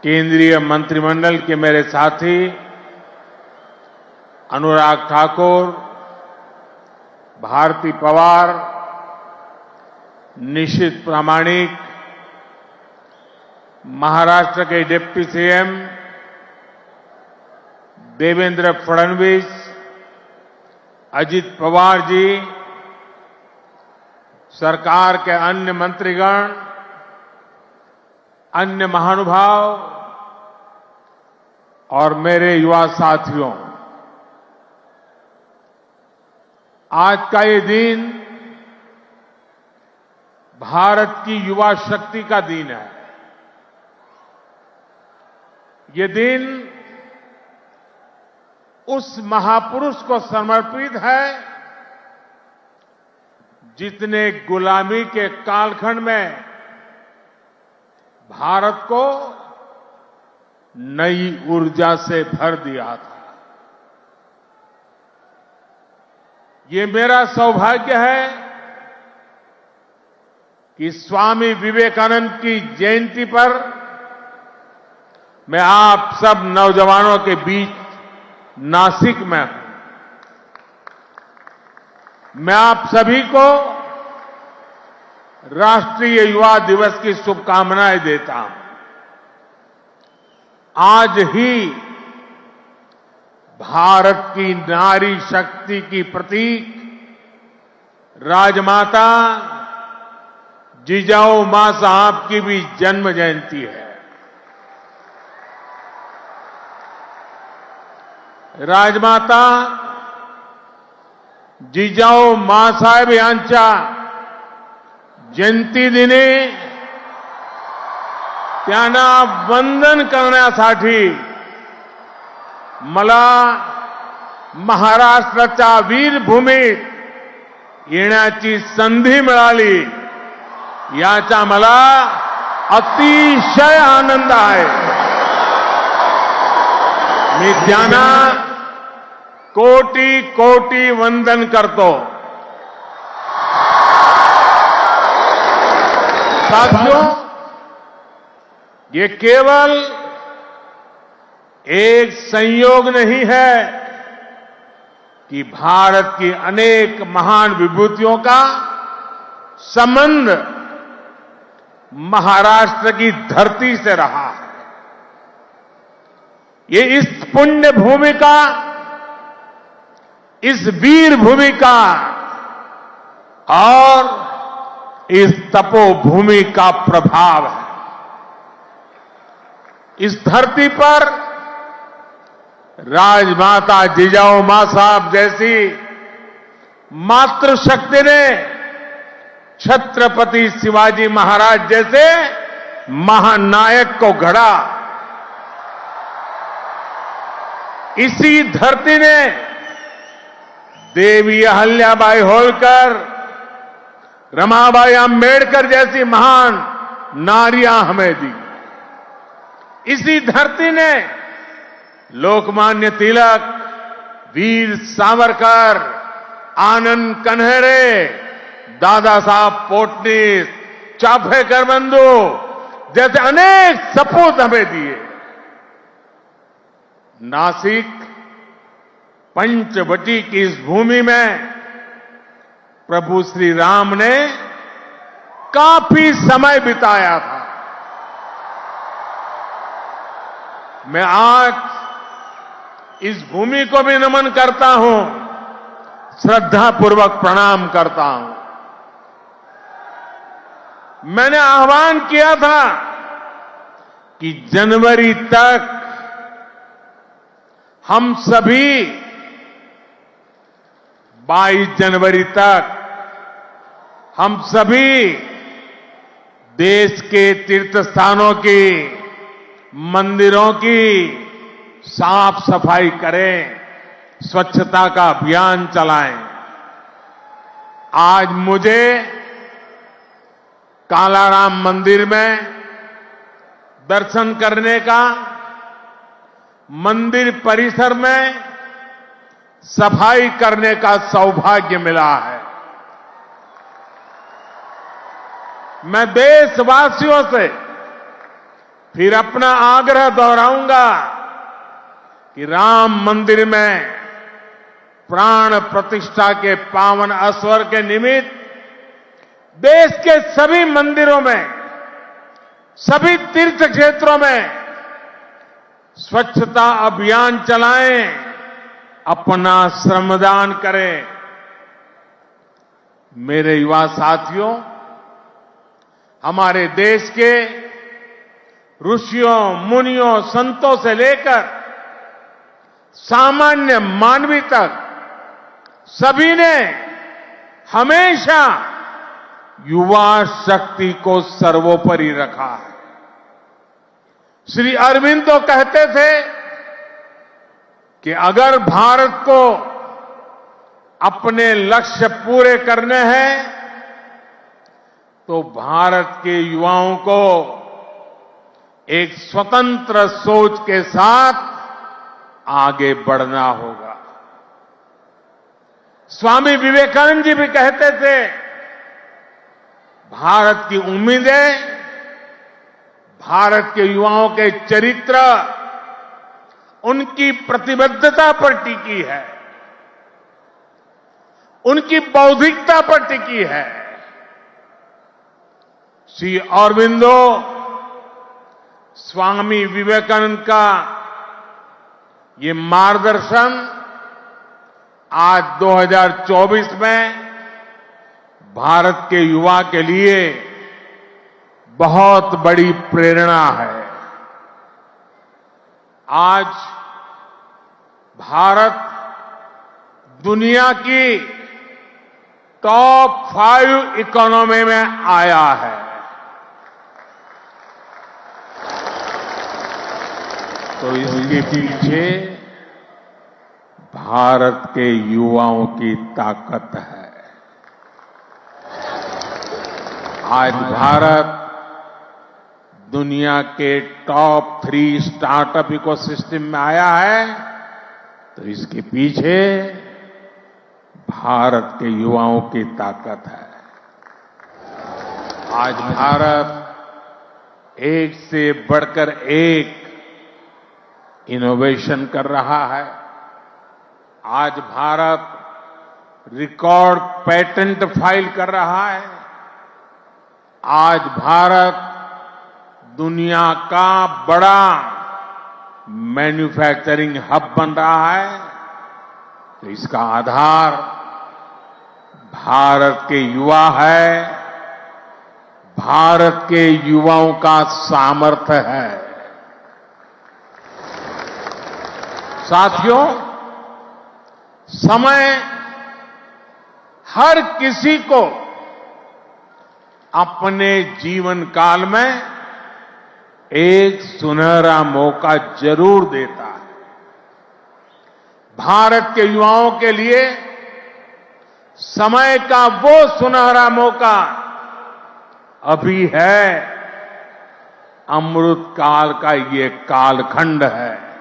केंद्रीय मंत्रिमंडल के मेरे साथी अनुराग ठाकुर, भारती पवार, निशित प्रामाणिक, महाराष्ट्र के डिप्टी सीएम देवेंद्र फडणवीस, अजित पवार जी, सरकार के अन्य मंत्रीगण, अन्य महानुभाव और मेरे युवा साथियों, आज का ये दिन भारत की युवा शक्ति का दिन है। ये दिन उस महापुरुष को समर्पित है जिसने गुलामी के कालखंड में भारत को नई ऊर्जा से भर दिया था। ये मेरा सौभाग्य है कि स्वामी विवेकानंद की जयंती पर मैं आप सब नौजवानों के बीच नासिक में हूं। मैं आप सभी को राष्ट्रीय युवा दिवस की शुभकामनाएं देता हूं। आज ही भारत की नारी शक्ति की प्रतीक राजमाता जिजाऊ मां साहब की भी जन्म जयंती है। राजमाता जिजाऊ मांसाहेब यांच्या जयंती दिनी त्यांना वंदन करण्यासाठी मला महाराष्ट्राच्या वीरभूमीत येण्याची संधी मिळाली, याचा मला अतिशय आनंद आहे। मी त्यांना कोटी कोटी वंदन करतो। साथियों, ये केवल एक संयोग नहीं है कि भारत की अनेक महान विभूतियों का संबंध महाराष्ट्र की धरती से रहा है। ये इस पुण्य भूमि का, इस वीर भूमि का और इस तपोभूमि का प्रभाव है। इस धरती पर राजमाता जिजाऊ मां साहब जैसी मातृशक्ति ने छत्रपति शिवाजी महाराज जैसे महानायक को गढ़ा। इसी धरती ने देवी अहल्याबाई होलकर, रमाबाई अंबेडकर जैसी महान नारियां हमें दी। इसी धरती ने लोकमान्य तिलक, वीर सावरकर, आनंद कन्हेरे, दादा साहब पोटनीस, चाफेकर बंधु जैसे अनेक सपूत हमें दिए। नासिक पंचवटी की इस भूमि में प्रभु श्री राम ने काफी समय बिताया था। मैं आज इस भूमि को भी नमन करता हूं, श्रद्धापूर्वक प्रणाम करता हूं। मैंने आह्वान किया था कि जनवरी तक हम सभी 22 जनवरी तक हम सभी देश के तीर्थ स्थानों की, मंदिरों की साफ सफाई करें, स्वच्छता का अभियान चलाएं। आज मुझे कालाराम मंदिर में दर्शन करने का, मंदिर परिसर में सफाई करने का सौभाग्य मिला है। मैं देशवासियों से फिर अपना आग्रह दोहराऊंगा कि राम मंदिर में प्राण प्रतिष्ठा के पावन अवसर के निमित्त देश के सभी मंदिरों में, सभी तीर्थ क्षेत्रों में स्वच्छता अभियान चलाएं, अपना श्रमदान करें। मेरे युवा साथियों, हमारे देश के ऋषियों, मुनियों, संतों से लेकर सामान्य मानवी तक सभी ने हमेशा युवा शक्ति को सर्वोपरि रखा है। श्री अरविंद तो कहते थे कि अगर भारत को अपने लक्ष्य पूरे करने हैं तो भारत के युवाओं को एक स्वतंत्र सोच के साथ आगे बढ़ना होगा। स्वामी विवेकानंद जी भी कहते थे, भारत की उम्मीदें भारत के युवाओं के चरित्र, उनकी प्रतिबद्धता पर टिकी है, उनकी बौद्धिकता पर टिकी है। श्री अरबिंदो स्वामी विवेकानंद का ये मार्गदर्शन आज 2024 में भारत के युवा के लिए बहुत बड़ी प्रेरणा है। आज भारत दुनिया की टॉप 5 इकोनॉमी में आया है। तो इसके पीछे भारत के युवाओं की ताकत है। आज भारत दुनिया के टॉप 3 स्टार्टअप इकोसिस्टम में आया है, तो इसके पीछे भारत के युवाओं की ताकत है। आज भारत एक से बढ़कर एक इनोवेशन कर रहा है। आज भारत रिकॉर्ड पेटेंट फाइल कर रहा है। आज भारत दुनिया का बड़ा मैन्युफैक्चरिंग हब बन रहा है। तो इसका आधार भारत के युवा है, भारत के युवाओं का सामर्थ्य है। साथियों, समय हर किसी को अपने जीवन काल में एक सुनहरा मौका जरूर देता है। भारत के युवाओं के लिए समय का वो सुनहरा मौका अभी है। अमृत काल का ये कालखंड है।